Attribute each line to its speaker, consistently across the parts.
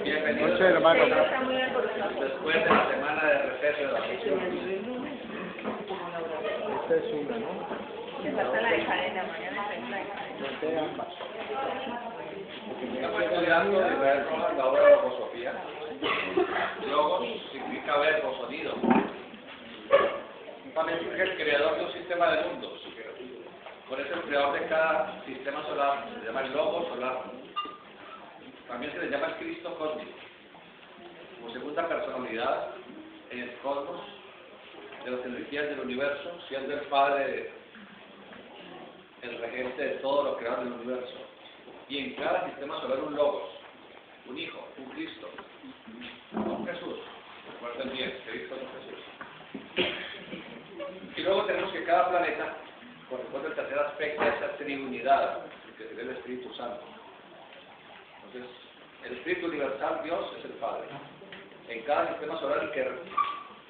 Speaker 1: Bienvenidos hermano.
Speaker 2: Después de la semana de receso de la misión.
Speaker 1: Esta es una, ¿no?
Speaker 3: Me falta la de cadena, mañana es la de cadena.
Speaker 1: Monté ambas.
Speaker 2: Estamos estudiando de Israel Rojas la obra de logosofía. Logos significa verbo, sonido. También es el creador de un sistema de mundos. Por eso el creador de cada sistema solar se llama el logo solar. También se le llama el Cristo cósmico. Como segunda personalidad en el cosmos de las energías del universo, siendo el Padre, el regente de todo lo creado en el universo. Y en cada sistema solar un logos, un hijo, un Cristo, un Jesús. Recuerden bien, Cristo es Jesús. Y luego tenemos que cada planeta corresponde al tercer aspecto de esa trinidad, que sería el Espíritu Santo. Entonces, el Espíritu Universal, Dios, es el Padre. En cada sistema solar el que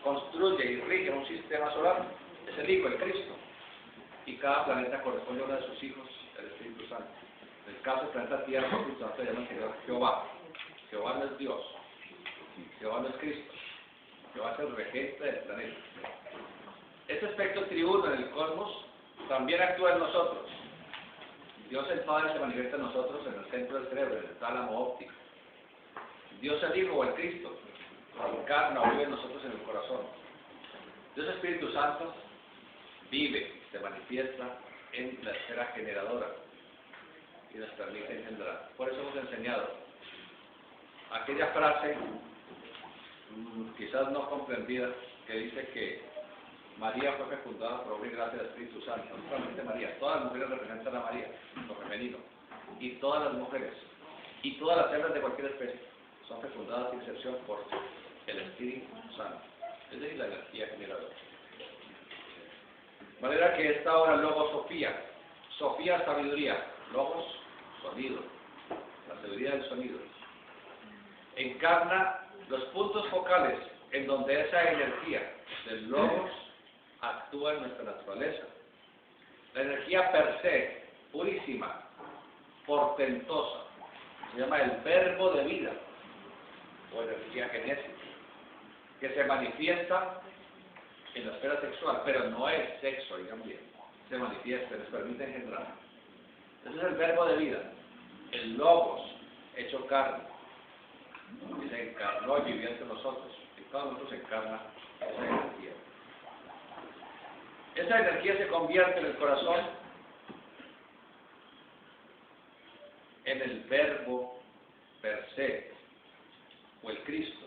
Speaker 2: construye y rige un sistema solar es el Hijo, el Cristo. Y cada planeta corresponde a uno de sus hijos, el Espíritu Santo. En el caso del planeta Tierra, el Espíritu Santo se llama Jehová. Jehová no es Dios. Jehová no es Cristo. Jehová es el regente del planeta. Este aspecto triuno en el cosmos también actúa en nosotros. Dios el Padre se manifiesta en nosotros en el centro del cerebro, en el tálamo óptico. Dios el Hijo o el Cristo encarna o vive en nosotros en el corazón. Dios Espíritu Santo vive, se manifiesta en la esfera generadora y nos permite engendrar. Por eso hemos enseñado aquella frase, quizás no comprendida, que dice que María fue fecundada por obra y gracia del Espíritu Santo. No solamente María, todas las mujeres representan a María, lo femenino, y todas las mujeres, y todas las hembras de cualquier especie, son fecundadas sin excepción por el Espíritu Santo, es decir, la energía generadora. De manera que esta obra logosofía, Sofía sabiduría, logos, sonido, la sabiduría del sonido, encarna los puntos focales en donde esa energía del logos actúa en nuestra naturaleza. La energía per se, purísima, portentosa, se llama el verbo de vida, o energía genésica, que se manifiesta en la esfera sexual, pero no es sexo, digan bien, se manifiesta, les permite engendrar. Ese es el verbo de vida, el logos hecho carne, que se encarnó y vivió entre nosotros, y todos nosotros encarna esa energía. Esa energía se convierte en el corazón en el verbo per se, o el Cristo.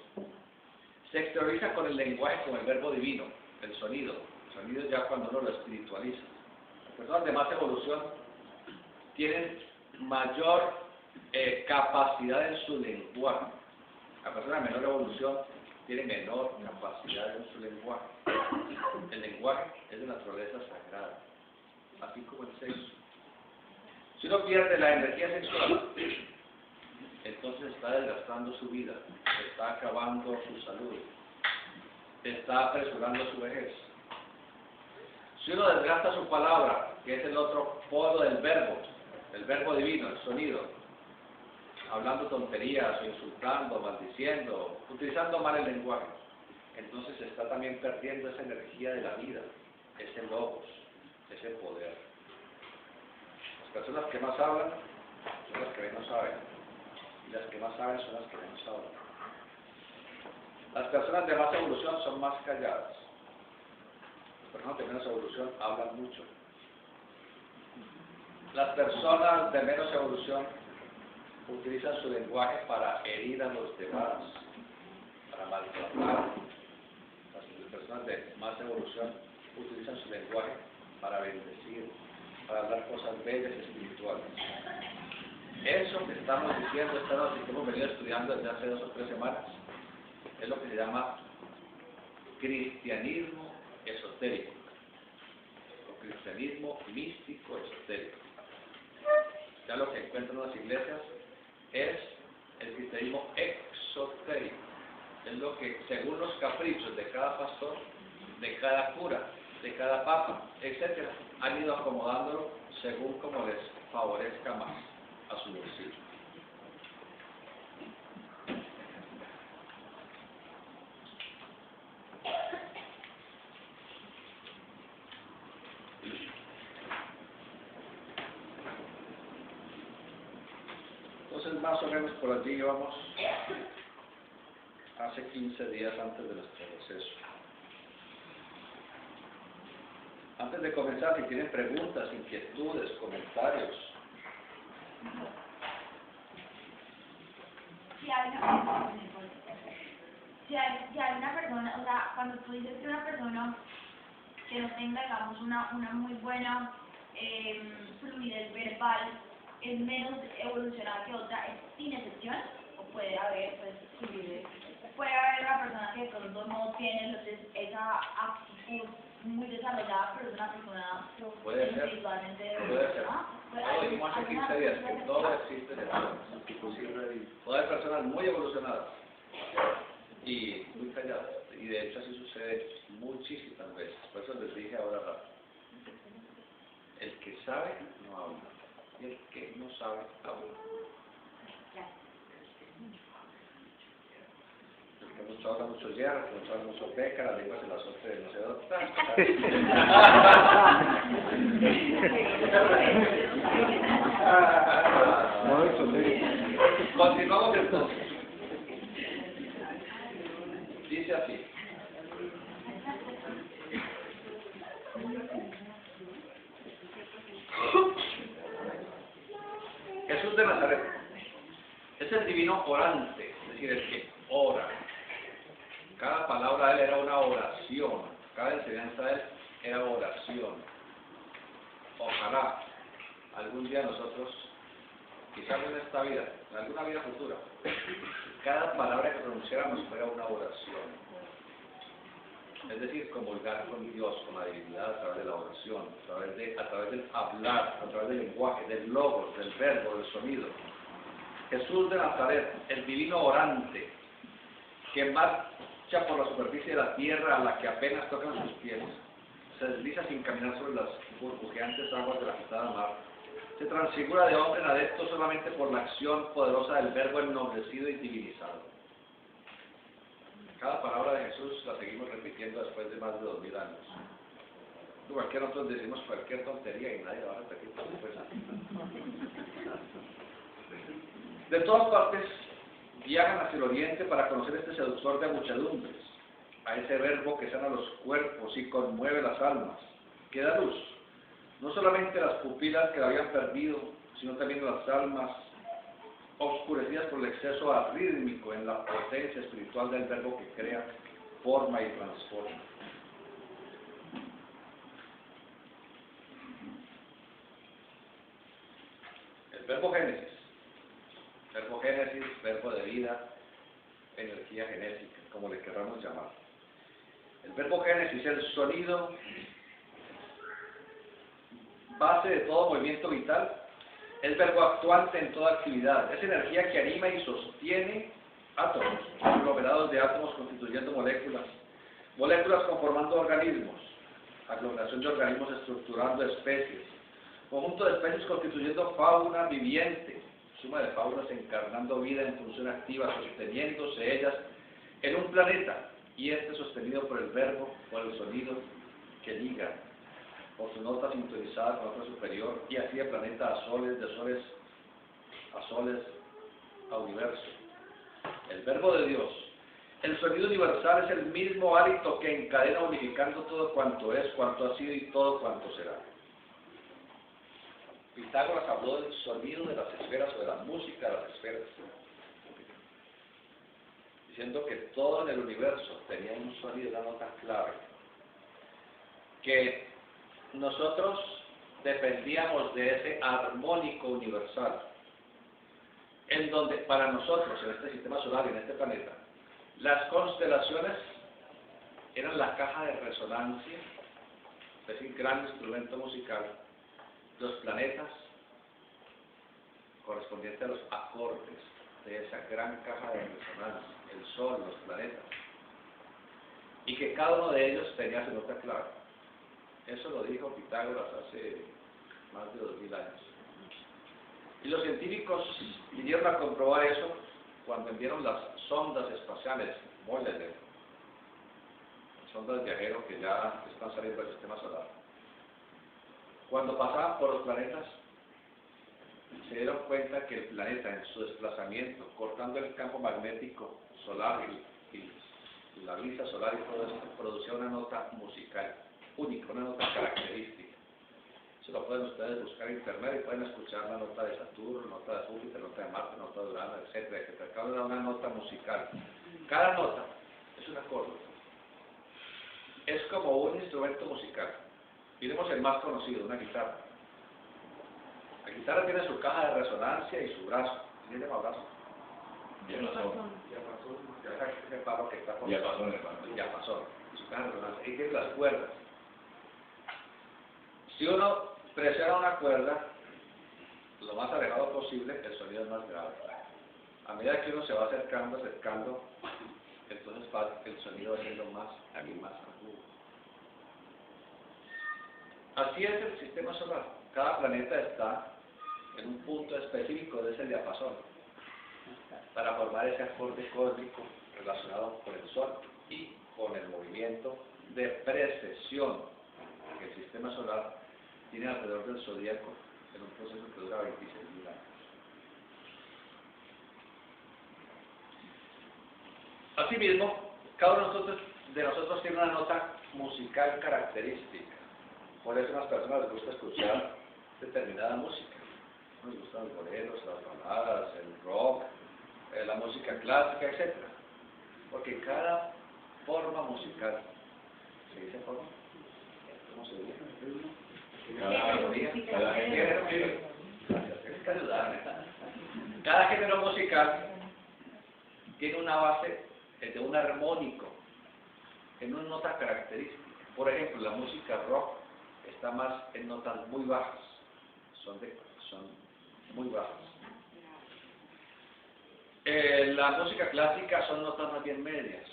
Speaker 2: Se exterioriza con el lenguaje como el verbo divino, el sonido. El sonido ya cuando uno lo espiritualiza. Las personas de más evolución tienen mayor capacidad en su lenguaje. La persona de menor evolución tiene menor capacidad en su lenguaje. El lenguaje es de naturaleza sagrada, así como el sexo. Si uno pierde la energía sexual, entonces está desgastando su vida, está acabando su salud, está apresurando su vejez. Si uno desgasta su palabra, que es el otro polo del verbo divino, el sonido, hablando tonterías o insultando, maldiciendo, utilizando mal el lenguaje, entonces se está también perdiendo esa energía de la vida, ese logos, ese poder. Las personas que más hablan son las que menos saben, y las que más saben son las que menos hablan. Las personas de más evolución son más calladas. Las personas de menos evolución hablan mucho. Las personas de menos evolución utilizan su lenguaje para herir a los demás, para maltratar. Las personas de más evolución utilizan su lenguaje para bendecir, para hablar cosas bellas y espirituales. Eso que estamos diciendo, esta noche que hemos venido estudiando desde hace 2 o 3 semanas, es lo que se llama cristianismo esotérico, o cristianismo místico esotérico. Ya lo que encuentran las iglesias es el cristianismo exotérico, es lo que según los caprichos de cada pastor, de cada cura, de cada papa, etc., han ido acomodándolo según como les favorezca más a su bolsillo. Entonces, más o menos por allí íbamos hace 15 días antes de nuestro receso. Antes de comenzar, si tienen preguntas, inquietudes, comentarios.
Speaker 4: Si hay una persona, o sea, cuando tú dices que una persona que no tenga, digamos, una muy buena fluidez verbal es menos evolucionada que otra, ¿es sin excepción? ¿O puede haber, puede haber una persona que de pronto no tiene esa actitud muy desarrollada, pero es una persona espiritualmente
Speaker 2: evolucionada? Lo dijimos hace 15 días, que todo existe en el alma. Puede haber personas muy evolucionadas y muy calladas, y de hecho así sucede muchísimas veces. Por eso les dije ahora rápido: el que sabe no habla, y el que no sabe habla. El que mucho habla mucho hierra, el que mucho habla mucho peca, la lengua se la azote de no sé dónde. Continuamos entonces. Dice así: Jesús de Nazaret es el divino orante, es decir, el que ora. Cada palabra de él era una oración, cada enseñanza de él era oración. Ojalá algún día nosotros, quizás en esta vida, en alguna vida futura, cada palabra que pronunciáramos fuera una oración. Es decir, comulgar con Dios, con la divinidad a través de la oración, a través del hablar, a través del lenguaje, del logos, del verbo, del sonido. Jesús de Nazaret, el divino orante, que marcha por la superficie de la tierra a la que apenas tocan sus pies, se desliza sin caminar sobre las burbujeantes aguas de la agitada mar, se transfigura de hombre en adepto solamente por la acción poderosa del verbo ennoblecido y divinizado. Cada palabra de Jesús la seguimos repitiendo después de más de 2000 años. Cualquier nosotros decimos cualquier tontería y nadie la va a repetir después. De todas partes viajan hacia el oriente para conocer este seductor de muchedumbres, a ese verbo que sana los cuerpos y conmueve las almas, que da luz, no solamente a las pupilas que la habían perdido, sino también a las almas oscurecidas por el exceso arrítmico en la potencia espiritual del verbo que crea, forma y transforma. El verbo génesis, verbo de vida, energía genética, como le queramos llamar. El verbo génesis, el sonido base de todo movimiento vital, es verbo actuante en toda actividad, es energía que anima y sostiene átomos, aglomerados de átomos constituyendo moléculas, moléculas conformando organismos, aglomeración de organismos estructurando especies, conjunto de especies constituyendo fauna viviente, suma de faunas encarnando vida en función activa, sosteniéndose ellas en un planeta, y este sostenido por el verbo, por el sonido que liga, por su nota sintonizada con otra superior, y así de planeta a soles, de soles a soles, a universo. El verbo de Dios, el sonido universal, es el mismo hálito que encadena unificando todo cuanto es, cuanto ha sido y todo cuanto será. Pitágoras habló del sonido de las esferas o de la música de las esferas, diciendo que todo en el universo tenía un sonido, una nota clave, que nosotros dependíamos de ese armónico universal, en donde para nosotros, en este sistema solar y en este planeta, las constelaciones eran la caja de resonancia, es decir, gran instrumento musical, los planetas correspondientes a los acordes de esa gran caja de resonancia, el Sol, los planetas, y que cada uno de ellos tenía su nota clave. Eso lo dijo Pitágoras hace más de 2000 años. Y los científicos vinieron a comprobar eso cuando enviaron las sondas espaciales Voyager, sondas viajeros que ya están saliendo del sistema solar. Cuando pasaban por los planetas, se dieron cuenta que el planeta en su desplazamiento, cortando el campo magnético solar y la brisa solar y todo esto, producía una nota musical única, una nota característica. Eso lo pueden ustedes buscar en internet y pueden escuchar la nota de Saturno, la nota de Júpiter, la nota de Marte, la nota de Urano, etcétera, etcétera. Cada una da una nota musical. Cada nota es un acorde. Es como un instrumento musical. Miremos el más conocido, una guitarra. La guitarra tiene su caja de resonancia y su brazo. ¿Tiene más brazo? Diapasón. Ese palo que está por diapasón. Su caja de resonancia. Ahí tiene las cuerdas. Si uno presiona una cuerda, lo más alejado posible, el sonido es más grave. A medida que uno se va acercando, entonces el sonido va siendo más agudo. Así es el sistema solar. Cada planeta está en un punto específico de ese diapasón para formar ese acorde cósmico relacionado con el Sol y con el movimiento de precesión que el sistema solar tiene alrededor del zodíaco en un proceso que dura 26.000 años. Asimismo, cada uno de nosotros tiene una nota musical característica. Por eso a las personas les gusta escuchar determinada música. Nos gustan los boleros, las baladas, el rock, la música clásica, etc. Porque cada forma musical, ¿se dice forma? ¿Cómo se dice? Cada género musical tiene una base de un armónico, en una nota característica. Por ejemplo, la música rock está más en notas muy bajas, son muy bajas. La música clásica son notas más bien medias.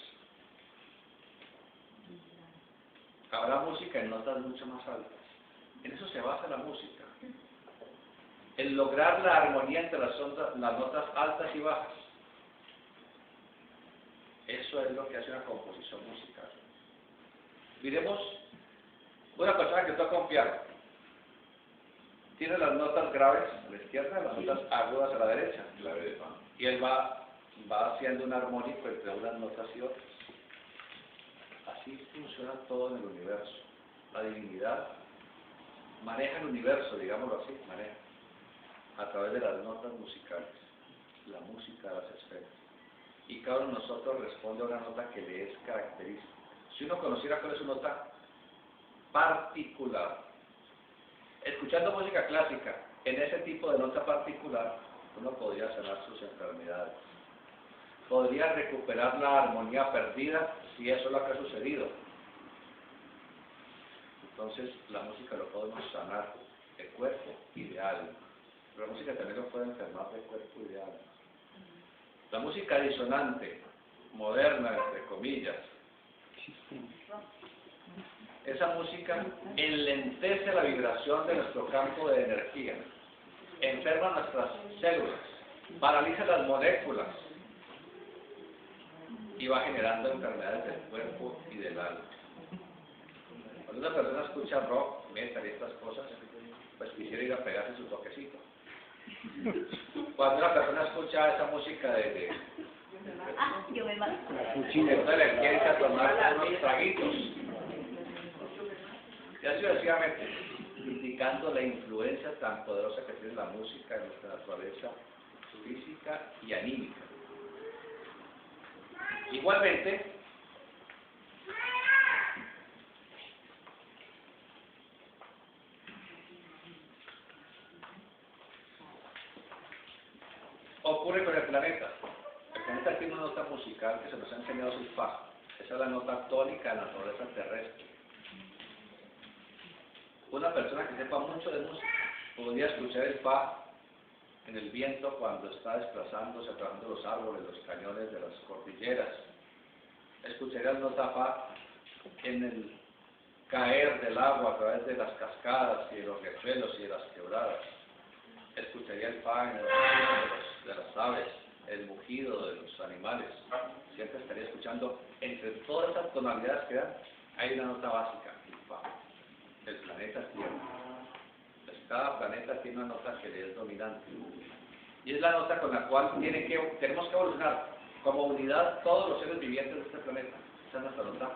Speaker 2: Habrá música en notas mucho más altas. En eso se basa la música, en lograr la armonía entre las notas altas y bajas. Eso es lo que hace una composición musical. Miremos una persona que toca un piano. Tiene las notas graves a la izquierda, las notas agudas a la derecha. Y él va haciendo un armónico entre unas notas y otras. Así funciona todo en el universo. La divinidad maneja el universo, digámoslo así, a través de las notas musicales, la música de las esferas. Y cada uno de nosotros responde a una nota que le es característica. Si uno conociera cuál es su nota particular, escuchando música clásica, en ese tipo de nota particular, uno podría sanar sus enfermedades. Podría recuperar la armonía perdida, si eso es lo que ha sucedido. Entonces, la música lo podemos sanar de cuerpo y de alma. Pero la música también lo puede enfermar de cuerpo y de alma. La música disonante, moderna, entre comillas, esa música enlentece la vibración de nuestro campo de energía, enferma nuestras células, paraliza las moléculas y va generando enfermedades del cuerpo y del alma. Cuando una persona escucha rock, metal y estas cosas, pues quisiera ir a pegarse su toquecito. Cuando una persona escucha esa música
Speaker 4: yo me mato.
Speaker 2: entonces le quiere ir a tomar unos traguitos. Y así sucesivamente. indicando la influencia tan poderosa que tiene la música en nuestra naturaleza física y anímica. Igualmente, ocurre con el planeta. El planeta tiene una nota musical que se nos ha enseñado su fa. Esa es la nota tónica de la naturaleza terrestre. Una persona que sepa mucho de música podría escuchar el fa en el viento cuando está desplazándose, atravesando los árboles, los cañones de las cordilleras. Escucharía la nota fa en el caer del agua a través de las cascadas y de los riachuelos y de las quebradas. Escucharía el fa en los sonidos de las aves, el mugido de los animales. Siempre estaría escuchando, entre todas esas tonalidades que dan, hay una nota básica, el fa. El planeta Tierra. Pues cada planeta tiene una nota que le es dominante. Y es la nota con la cual tenemos que evolucionar como unidad todos los seres vivientes de este planeta. Esa es nuestra nota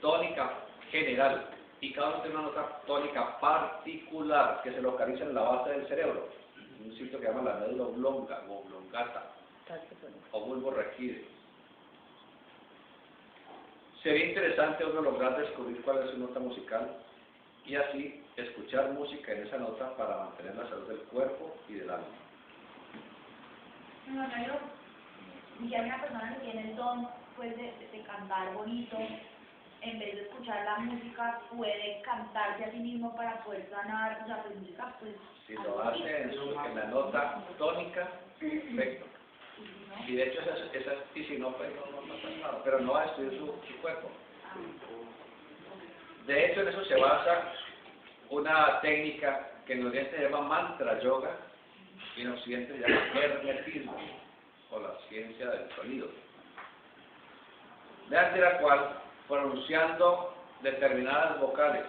Speaker 2: tónica general. Y cada uno tiene una nota tónica particular que se localiza en la base del cerebro. Un sitio que se llama la médula oblonga o oblongata o bulbo raquídeo. Sería interesante uno lograr descubrir cuál es su nota musical y así escuchar música en esa nota para mantener la salud del cuerpo y del alma.
Speaker 4: No, y hay una persona que tiene el don pues, de cantar bonito, en vez de escuchar la música, puede cantarse a sí mismo para poder sanar, o sea, pues música, pues...
Speaker 2: Si lo hace en la nota tónica, perfecto. Y de hecho, y si no, pues no pasa nada, pero no va a destruir su cuerpo. De hecho, en eso se basa una técnica que en Oriente se llama mantra yoga y en Occidente se llama hermetismo, o la ciencia del sonido. Mediante la cual, pronunciando determinadas vocales,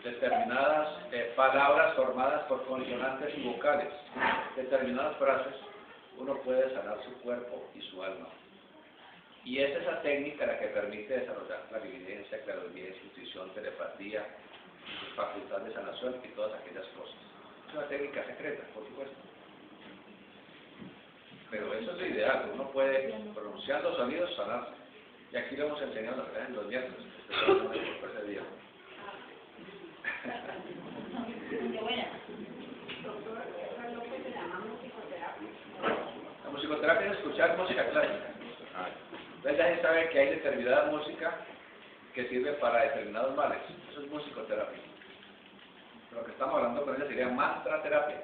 Speaker 2: determinadas palabras formadas por consonantes y vocales, determinadas frases, uno puede sanar su cuerpo y su alma. Y es esa técnica la que permite desarrollar clarividencia, clarividencia, intuición, telepatía, facultad de sanación y todas aquellas cosas. Es una técnica secreta, por supuesto. Pero eso es lo ideal, uno puede pronunciar los sonidos, sanarse. Y aquí lo hemos enseñado en los miércoles, por ese día. La musicoterapia es escuchar música clásica. Entonces ya se sabe que hay determinada música que sirve para determinados males. Eso es musicoterapia. Pero lo que estamos hablando con ella sería mantra terapia.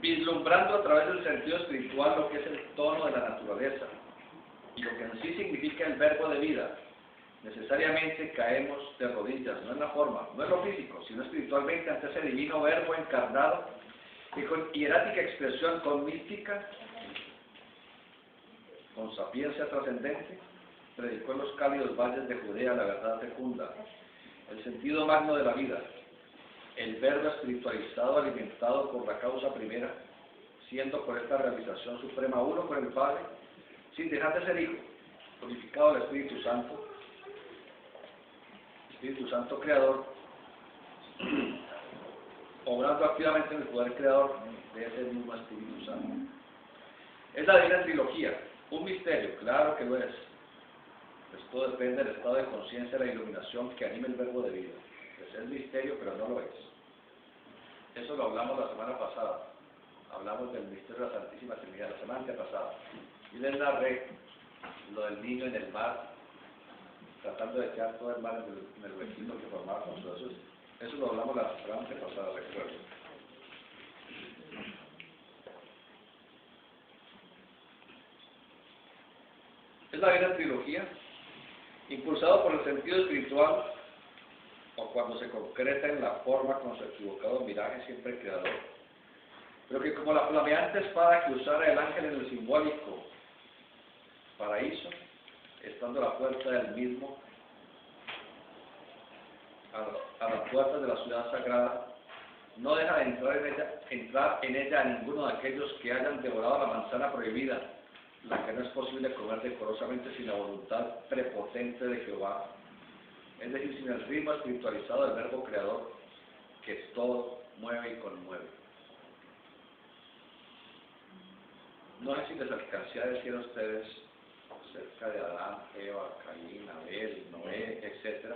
Speaker 2: Vislumbrando a través del sentido espiritual lo que es el tono de la naturaleza y lo que en sí significa el verbo de vida, necesariamente caemos de rodillas, no en la forma, no en lo físico, sino espiritualmente ante ese divino verbo encarnado que con hierática expresión, con mística, con sapiencia trascendente, predicó en los cálidos valles de Judea la verdad fecunda, el sentido magno de la vida, el verbo espiritualizado, alimentado por la causa primera, siendo por esta realización suprema uno con el Padre, sin dejar de ser hijo, purificado el Espíritu Santo creador, obrando activamente en el poder creador de ese mismo Espíritu Santo. Es la divina trilogía, un misterio, claro que lo es. Pues todo depende del estado de conciencia, de la iluminación que anime el verbo de vida. Es el misterio, pero no lo es. Eso lo hablamos la semana pasada. Hablamos del misterio de la Santísima Trinidad la semana pasada. Y les narré lo del niño en el mar, tratando de echar todo el mar en el huequito que formaba con su Jesús. Eso lo hablamos la semana pasada, recuerdo. Es la divina trilogía, impulsado por el sentido espiritual, o cuando se concreta en la forma con su equivocado miraje siempre creador, pero que como la flameante espada que usara el ángel en el simbólico paraíso, estando a la puerta del mismo, a las puertas de la ciudad sagrada, no deja de entrar en ella a ninguno de aquellos que hayan devorado la manzana prohibida, la que no es posible comer decorosamente sin la voluntad prepotente de Jehová, es decir, sin el ritmo espiritualizado del verbo creador, que todo mueve y conmueve. No sé si les alcancé a decir a ustedes acerca de Adán, Eva, Caín, Abel, Noé, etc.,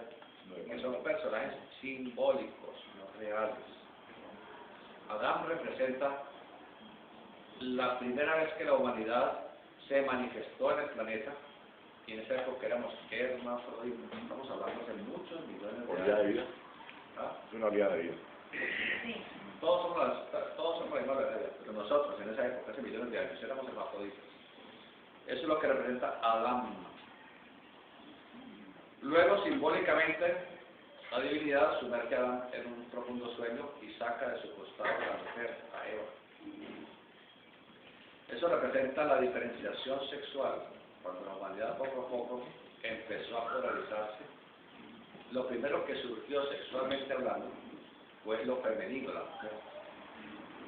Speaker 2: que son personajes simbólicos, no reales. Adán representa la primera vez que la humanidad se manifestó en el planeta, y en esa época éramos hermafroditas. Estamos hablando de muchos millones de
Speaker 1: Oleada de
Speaker 2: años.
Speaker 1: vida.
Speaker 2: ¿Ah?
Speaker 1: Es una oleada de vida.
Speaker 3: Sí.
Speaker 2: Todos somos la misma realidad, pero nosotros en esa época, hace millones de años, éramos hermafroditas. Eso es lo que representa Adán. Luego, simbólicamente, la divinidad sumerge a Adán en un profundo sueño y saca de su costado a la mujer, a Eva. Eso representa la diferenciación sexual. Cuando la humanidad poco a poco empezó a polarizarse, lo primero que surgió sexualmente hablando fue lo femenino, la mujer.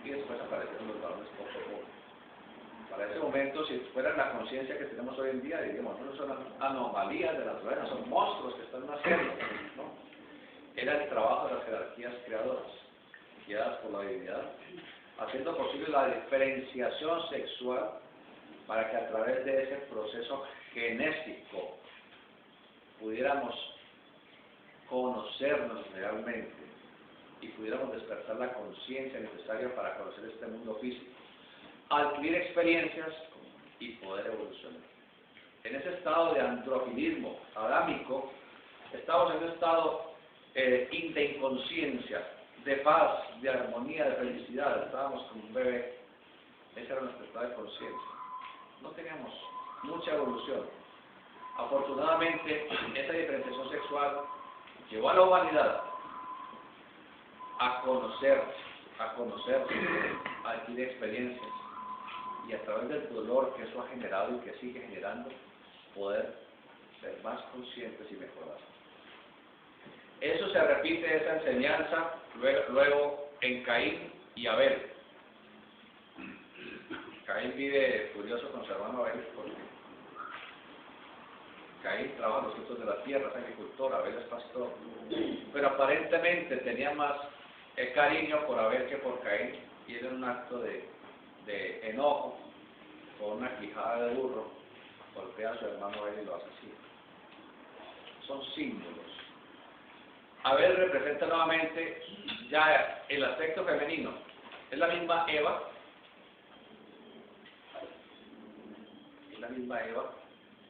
Speaker 2: Y después aparecieron los varones poco a poco. Para ese momento, si fuera la conciencia que tenemos hoy en día, diríamos, no son anomalías de la naturaleza, son monstruos que están naciendo, ¿no? Era el trabajo de las jerarquías creadoras, guiadas por la divinidad, haciendo posible la diferenciación sexual para que a través de ese proceso genésico pudiéramos conocernos realmente y pudiéramos despertar la conciencia necesaria para conocer este mundo físico, adquirir experiencias y poder evolucionar. En ese estado de androginismo adámico, estamos en un estado de inconsciencia, de paz, de armonía, de felicidad. Estábamos como un bebé. Ese era nuestro estado de conciencia. No teníamos mucha evolución. Afortunadamente, esa diferenciación sexual llevó a la humanidad a conocerse, a adquirir experiencias, y a través del dolor que eso ha generado y que sigue generando, poder ser más conscientes y mejorar. Eso se repite, esa enseñanza, luego en Caín y Abel. Caín vive furioso con su hermano Abel porque Caín trabaja los frutos de la tierra, es agricultor, Abel es pastor. Pero aparentemente tenía más cariño por Abel que por Caín, y era un acto de enojo, con una quijada de burro, golpea a su hermano Abel y lo asesina. Son símbolos. Abel representa nuevamente ya el aspecto femenino. Es la misma Eva,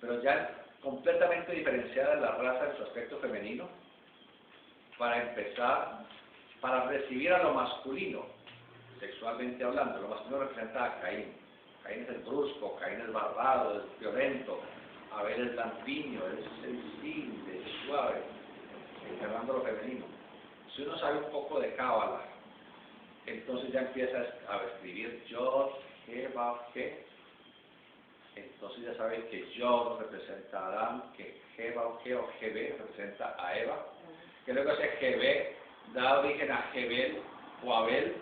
Speaker 2: pero ya completamente diferenciada de la raza en su aspecto femenino, para empezar, para recibir a lo masculino, sexualmente hablando. Lo masculino representa a Caín. Caín es el brusco, Caín es barbado, es violento, Abel es lampiño, es sensible, es suave, encarnando lo femenino. Si uno sabe un poco de Cábala, entonces ya empieza a escribir Yod, He, Vav, He. Entonces ya sabe que Yod representa a Adán, que He, Vav, He o Jebe representa a Eva, que luego ese Jebe da origen a Jebel o Abel,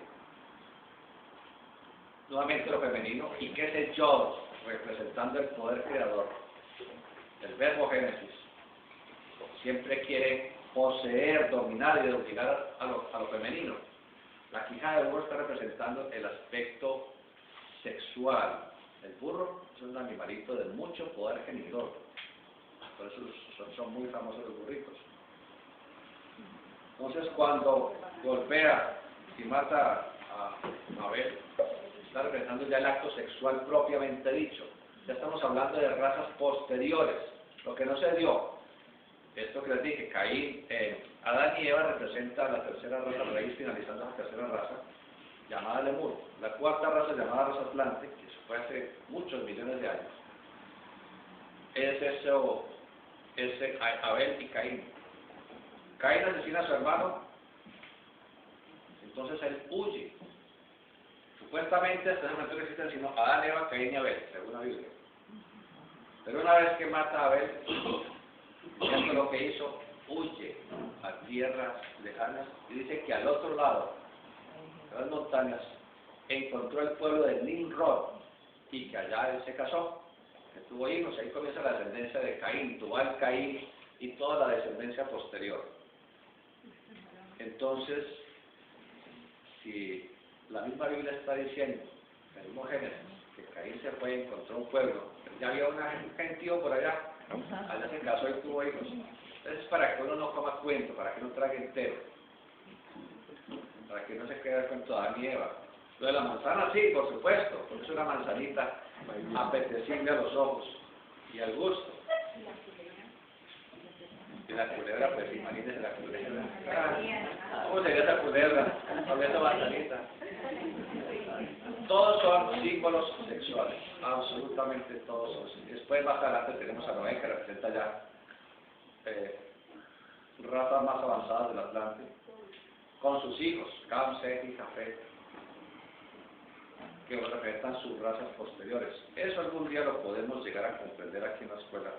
Speaker 2: nuevamente lo femenino, y que ese Yod, representando el poder creador, el verbo Génesis, siempre quiere poseer, dominar y dominar a lo femenino. La quijada de burro está representando el aspecto sexual. El burro es un animalito de mucho poder genitor, por eso son muy famosos los burritos. Entonces, cuando golpea y mata a Abel, está representando ya el acto sexual propiamente dicho. Ya estamos hablando de razas posteriores. Lo que no se dio, esto que les dije, Caín, Adán y Eva representa la tercera raza raíz, finalizando la tercera raza, llamada Lemur. La cuarta raza, llamada raza Atlante, que fue hace muchos millones de años, es ese Abel y Caín. Caín asesina a su hermano, entonces él huye. Supuestamente hasta ese momento no existen sino Adán, Eva, Caín y Abel, según la Biblia. Pero una vez que mata a Abel, esto lo que hizo, huye a tierras lejanas, y dice que al otro lado en las montañas, encontró el pueblo de Nimrod y que allá él se casó, que tuvo hijos. Ahí comienza la descendencia de Caín, Tubal, Caín y toda la descendencia posterior. Entonces, si la misma Biblia está diciendo, el mismo Génesis, que Caín se fue y encontró un pueblo, ya había un gentío por allá, allá se casó y tuvo hijos. Entonces, para que uno no coma cuento, para que no trague entero, para que no se quede el cuento de Adán y Eva. Lo de la manzana, sí, por supuesto, porque es una manzanita apetecible a los ojos y al gusto. Y la culebra, pues imagínense la culebra. ¿Cómo sería esa culebra? Hablando manzanita. Todos son símbolos sexuales, absolutamente todos. Después, más adelante, tenemos a Noé, que representa ya razas más avanzadas del Atlántico, con sus hijos, Cam, Set y Jafet, que representan sus razas posteriores. Eso algún día lo podemos llegar a comprender aquí en la escuela,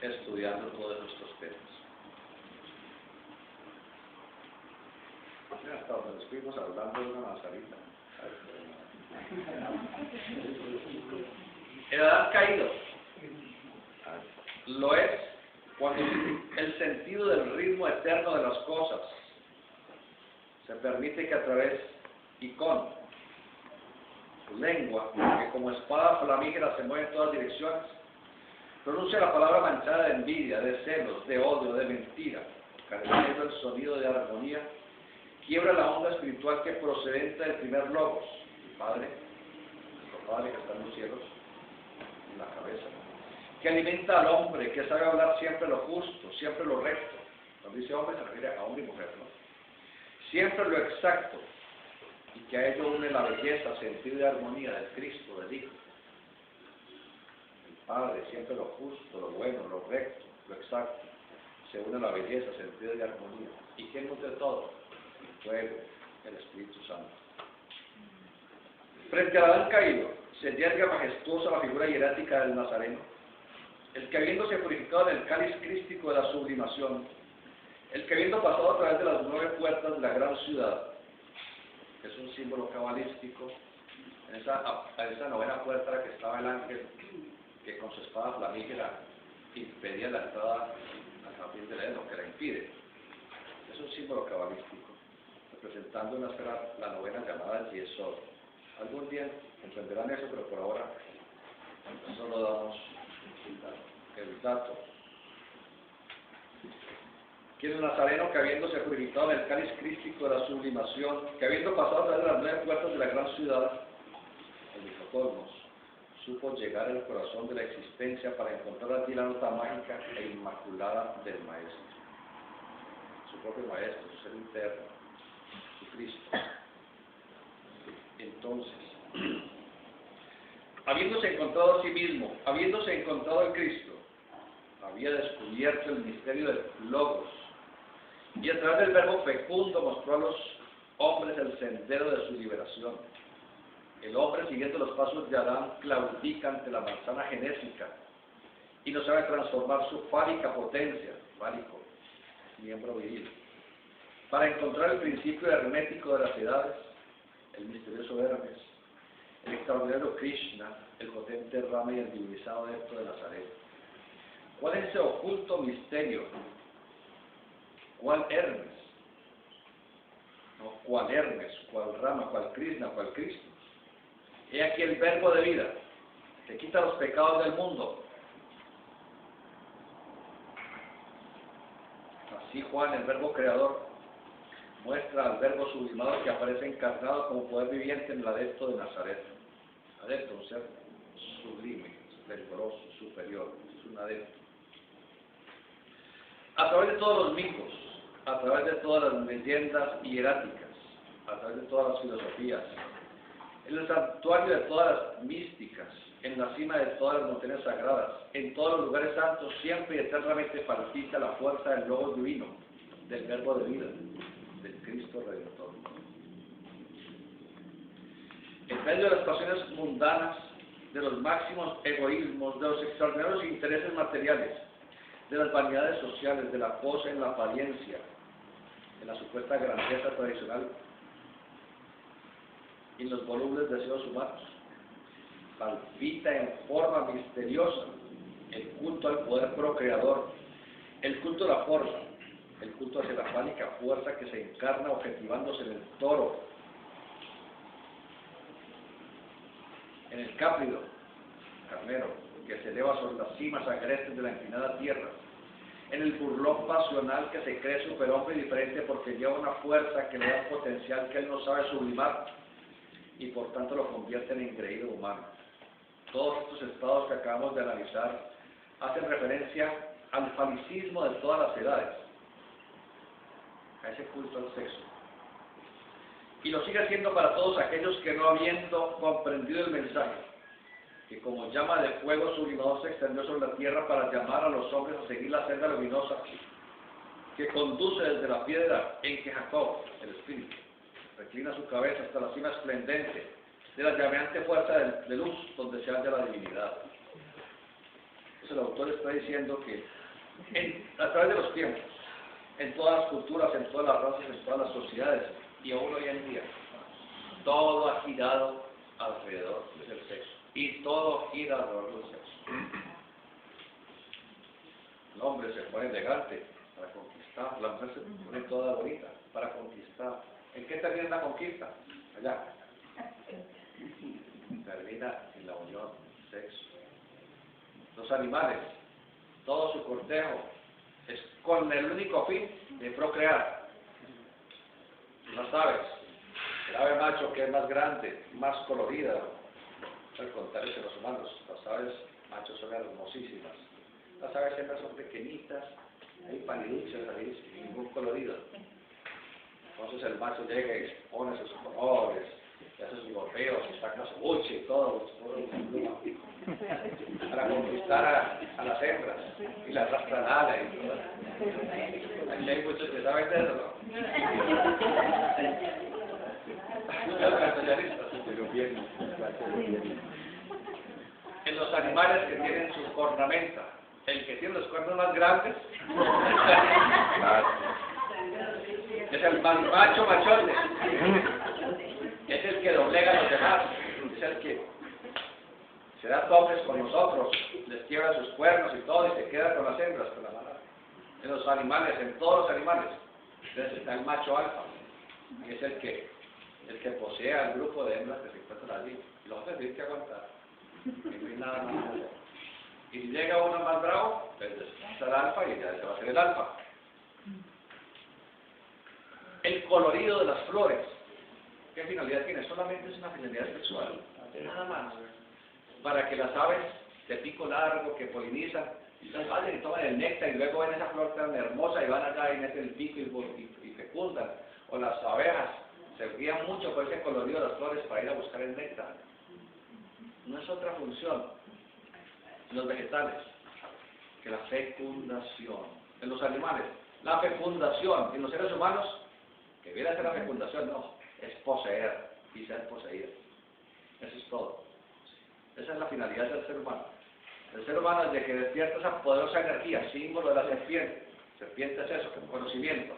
Speaker 2: estudiando todos estos temas. Mira, hasta donde nos fuimos hablando de una manzanita. El Adán caído lo es cuando el sentido del ritmo eterno de las cosas se permite que a través y con su lengua, que como espada flamígera se mueve en todas direcciones, pronuncia la palabra manchada de envidia, de celos, de odio, de mentira, careciendo el sonido de armonía, quiebra la onda espiritual que procedente del primer logos, el Padre, nuestro Padre que está en los cielos, en la cabeza, que alimenta al hombre, que sabe hablar siempre lo justo, siempre lo recto. Cuando dice hombre se refiere a hombre y mujer, ¿no? Siempre lo exacto, y que a ello une la belleza, sentido de armonía del Cristo, del Hijo. El Padre, siempre lo justo, lo bueno, lo recto, lo exacto, se une a la belleza, sentido de armonía. ¿Y quién nutre todo? El fuego, el Espíritu Santo. Frente al Adán caído, se yerga majestuosa la figura hierática del Nazareno, el que habiéndose purificado en el cáliz crístico de la sublimación, el que habiendo pasado a través de las 9 puertas de la gran ciudad, que es un símbolo cabalístico, en esa novena puerta en la que estaba el ángel, que con su espada flamígera impedía la entrada al jardín del Edén, que la impide. Es un símbolo cabalístico, representando una esfera, la novena llamada el Yesod. Algún día entenderán eso, pero por ahora solo damos el dato. Que el Nazareno, que habiéndose purificado en el cáliz crístico de la sublimación, que habiendo pasado a través de las 9 puertas de la gran ciudad, el microcosmos, supo llegar al corazón de la existencia para encontrar allí la nota mágica e inmaculada del Maestro. Su propio Maestro, su ser interno, su Cristo. Entonces, habiéndose encontrado a sí mismo, habiéndose encontrado en Cristo, había descubierto el misterio del Logos, y a través del verbo fecundo mostró a los hombres el sendero de su liberación. El hombre, siguiendo los pasos de Adán, claudica ante la manzana genésica y no sabe transformar su fálica potencia, fálico, miembro viril, para encontrar el principio hermético de las edades, el misterioso Hermes, el extraordinario Krishna, el potente Rama y el divinizado Adepto de Nazaret. ¿Cuál es ese oculto misterio? ¿Cuál Hermes? No, ¿cuál Hermes? ¿Cuál Rama? ¿Cuál Krishna? ¿Cuál Cristo? He aquí el verbo de vida, que quita los pecados del mundo. Así Juan, el verbo creador, muestra al verbo sublimado que aparece encarnado como poder viviente en el Adepto de Nazaret. Adepto, un ser sublime, esplendoroso, superior, es un adepto. A través de todos los mitos, a través de todas las leyendas hieráticas, a través de todas las filosofías, en el santuario de todas las místicas, en la cima de todas las montañas sagradas, en todos los lugares santos, siempre y eternamente palpita la fuerza del Logos divino, del verbo de vida, del Cristo Redentor. En medio de las pasiones mundanas, de los máximos egoísmos, de los extraordinarios intereses materiales, de las vanidades sociales, de la pose en la apariencia, de la supuesta grandeza tradicional y en los volubles deseos humanos. Palpita en forma misteriosa el culto al poder procreador, el culto a la fuerza, el culto hacia la fálica fuerza que se encarna objetivándose en el toro, en el cáprido, carnero, que se eleva sobre las cimas agrestes de la inclinada tierra, en el burlón pasional que se cree superhombre y diferente porque lleva una fuerza que le da un potencial que él no sabe sublimar y por tanto lo convierte en ingreído humano. Todos estos estados que acabamos de analizar hacen referencia al falicismo de todas las edades, a ese culto al sexo. Y lo sigue haciendo para todos aquellos que no habiendo comprendido el mensaje, que como llama de fuego sublimador se extendió sobre la tierra para llamar a los hombres a seguir la senda luminosa que conduce desde la piedra en que Jacob, el espíritu, reclina su cabeza hasta la cima esplendente de la llameante fuerza de luz donde se halla la divinidad. Entonces el autor está diciendo que a través de los tiempos, en todas las culturas, en todas las razas, en todas las sociedades, y aún hoy en día, todo ha girado alrededor del sexo. Y todo gira alrededor del sexo. El hombre se pone elegante para conquistar, la mujer se pone toda bonita para conquistar. ¿En qué termina la conquista? Allá. Termina en la unión, sexo. Los animales, todo su cortejo es con el único fin de procrear. Las aves, el ave macho que es más grande, más colorida, al contrario que los humanos, las aves machos son hermosísimas. Las aves hembras son pequeñitas, hay paliduchas ahí, sin ningún colorido. Entonces el macho llega y pone sus colores, y hace sus golpeos, y saca su buche y todo para conquistar a las hembras, y las arrastra al ala y todo. Aquí hay muchos que saben de eso, ¿no?
Speaker 1: Pero bien,
Speaker 2: en los animales que tienen su cornamenta, el que tiene los cuernos más grandes es el más macho machote, es el que doblega a los demás, es el que se da toques con nosotros, les quiebra sus cuernos y todo y se queda con las hembras, con la manada. En los animales, en todos los animales, entonces está el macho alfa, que es el que posee al grupo de hembras que se encuentran allí, y los otros tienen que aguantar. Y no hay nada más. Y si llega uno más bravo, pues está el alfa y ya se va a hacer el alfa. El colorido de las flores, ¿qué finalidad tiene? Solamente es una finalidad sexual, nada más. Para que las aves de pico largo que polinizan, entonces vayan y toman el néctar y luego ven esa flor tan hermosa y van allá y meten el pico y fecundan. O las abejas se guían mucho por ese colorido de las flores para ir a buscar el néctar. No es otra función en los vegetales que la fecundación. En los animales, la fecundación. En los seres humanos, que viene a ser la fecundación, no, es poseer y ser poseído. Eso es todo. Esa es la finalidad del ser humano. El ser humano, desde que despierta esa poderosa energía, símbolo de la serpiente. Serpiente es eso, conocimiento.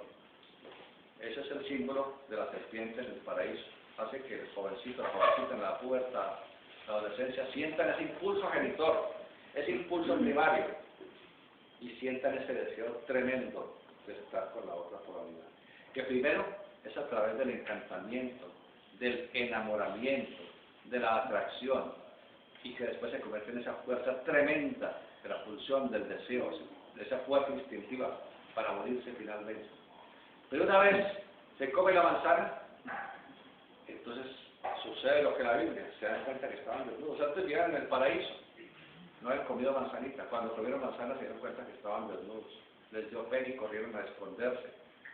Speaker 2: Ese es el símbolo de la serpiente en el paraíso. Hace que el jovencito, la jovencita en la pubertad, la adolescencia, sientan ese impulso genitor, ese impulso primario, y sientan ese deseo tremendo de estar con la otra polaridad. Que primero es a través del encantamiento, del enamoramiento, de la atracción, y que después se convierte en esa fuerza tremenda de la pulsión, del deseo, de esa fuerza instintiva para morirse finalmente. Pero una vez se come la manzana, entonces sucede lo que la Biblia, se dan cuenta que estaban desnudos. Antes vivían en el paraíso, no habían comido manzanita. Cuando comieron manzana se dieron cuenta que estaban desnudos. Les dio pena y corrieron a esconderse.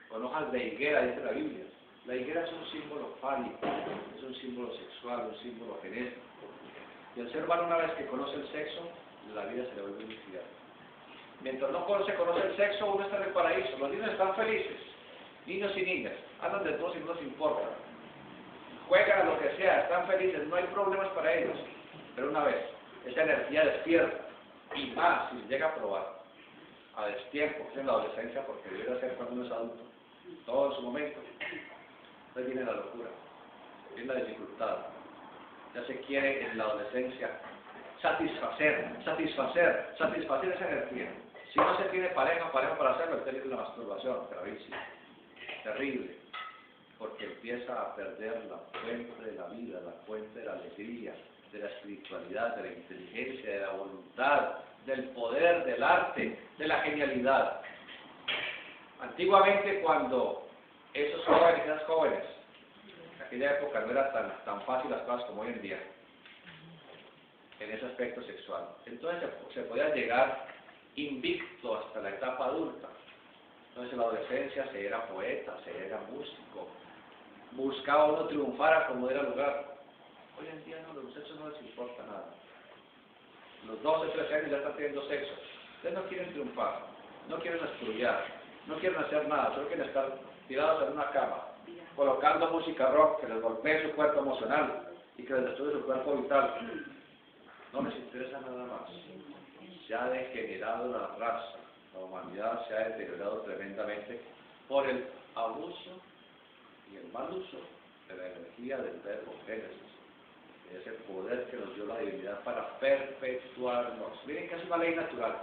Speaker 2: Con hojas de higuera, dice la Biblia. La higuera es un símbolo fálico, es un símbolo sexual, un símbolo genético. Y el ser humano, una vez que conoce el sexo, la vida se le vuelve un infierno. Mientras no se conoce el sexo, uno está en el paraíso. Los niños están felices, niños y niñas, andan de todos y no les importa. Juegan a lo que sea, están felices, no hay problemas para ellos. Pero una vez esa energía despierta, y más si llega a probar a destiempo, en la adolescencia, porque debe ser cuando uno es adulto, todo en su momento, entonces viene la locura. es la dificultad. Ya se quiere en la adolescencia satisfacer esa energía. Si no se tiene pareja para hacerlo, es terrible la masturbación, gravísimo, terrible, porque empieza a perder la fuente de la vida, la fuente de la alegría, de la espiritualidad, de la inteligencia, de la voluntad, del poder, del arte, de la genialidad. Antiguamente, cuando esos jóvenes, esas jóvenes, en aquella época no era tan fácil las cosas como hoy en día, en ese aspecto sexual. Entonces se podía llegar invicto hasta la etapa adulta. Entonces en la adolescencia se era poeta, se era músico, buscaba uno triunfar a como diera lugar. Hoy en día no, a los muchachos no les importa nada. Los 12, 13 años ya están teniendo sexo. Ustedes no quieren triunfar, no quieren estudiar, no quieren hacer nada, solo quieren estar tirados en una cama, colocando música rock que les golpee su cuerpo emocional y que les destruye su cuerpo vital. No les interesa nada más. Se ha degenerado la raza, la humanidad se ha deteriorado tremendamente por el abuso y el mal uso de la energía del verbo génesis, de ese poder que nos dio la divinidad para perpetuarnos. Miren que es una ley natural.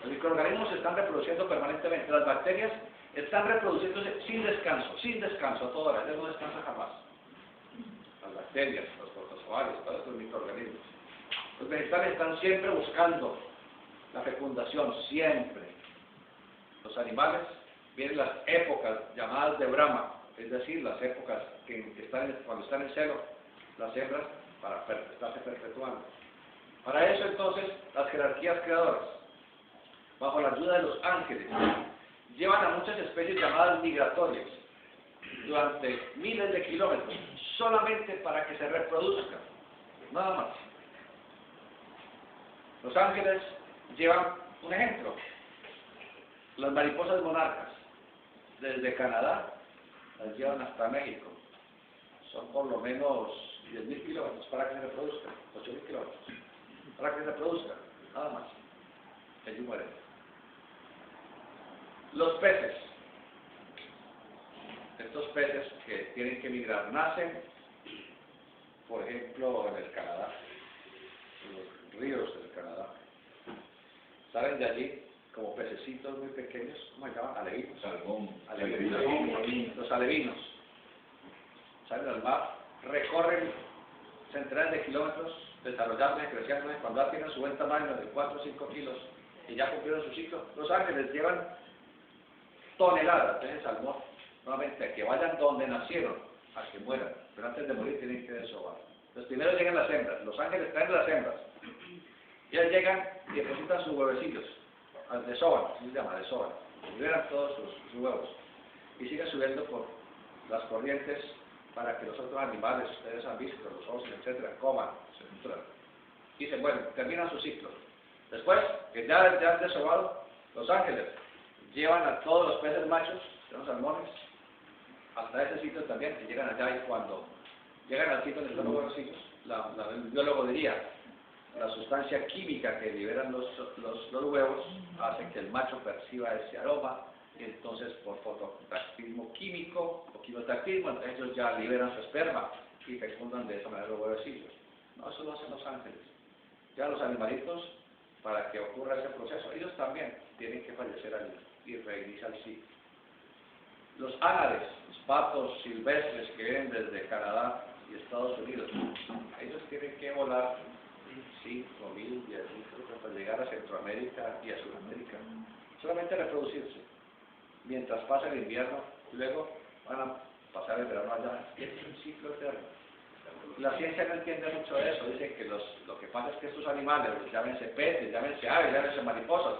Speaker 2: Los microorganismos se están reproduciendo permanentemente, las bacterias están reproduciéndose sin descanso, a toda hora, ellas no descansan jamás. Las bacterias, los protozoarios, todos estos microorganismos. Los vegetales están siempre buscando la fecundación, siempre. Los animales, vienen las épocas llamadas de Brahma, es decir, las épocas cuando están en celo, las hembras, para estarse perpetuando. Para eso entonces, las jerarquías creadoras, bajo la ayuda de los ángeles, llevan a muchas especies llamadas migratorias, durante miles de kilómetros, solamente para que se reproduzcan, nada más. Los ángeles llevan un ejemplo, las mariposas monarcas, desde Canadá, las llevan hasta México, son por lo menos 10.000 kilómetros para que se reproduzcan, 8.000 kilómetros, para que se reproduzcan, nada más, ellos mueren. Los peces, estos peces que tienen que migrar, nacen, por ejemplo, en el Canadá, en los ríos del Canadá, salen de allí como pececitos muy pequeños, ¿cómo se llaman? Alevinos. Alevinos. Los alevinos salen al mar, recorren centenares de kilómetros, desarrollándose, creciéndose, cuando ya tienen su buen tamaño de 4 o 5 kilos y ya cumplieron su ciclo. Los ángeles llevan toneladas de salmón, nuevamente, a que vayan donde nacieron, a que mueran, pero antes de morir tienen que desovar. Los primeros llegan las hembras, los ángeles traen las hembras, y ellas llegan y depositan sus huevecillos, desovan, se llama, desovan, liberan todos sus huevos, y siguen subiendo por las corrientes para que los otros animales, ustedes han visto, los osos, etcétera, coman, se nutran, y se mueren, terminan su ciclo. Después, que ya han desobado, los ángeles llevan a todos los peces machos, los salmones, hasta ese sitio también, que llegan allá, y cuando llegan al sitio donde están los huevecillos, el biólogo diría, la sustancia química que liberan los huevos hace que el macho perciba ese aroma, y entonces por fototactismo químico o quimiotactismo, entonces ellos ya liberan su esperma y fecundan de esa manera los huevecillos. No, eso lo hacen los ángeles. Ya los animalitos, para que ocurra ese proceso, ellos también tienen que fallecer allí y reinicia el ciclo. Los ánades, los patos silvestres que vienen desde Canadá y Estados Unidos, ellos tienen que volar 5.000, 10.000 kilómetros para llegar a Centroamérica y a Sudamérica, solamente a reproducirse, mientras pasa el invierno, luego van a pasar el verano allá, y es un ciclo eterno. La ciencia no entiende mucho de eso, dice que lo que pasa es que estos animales, llámense peces, llámense aves, llámense mariposas,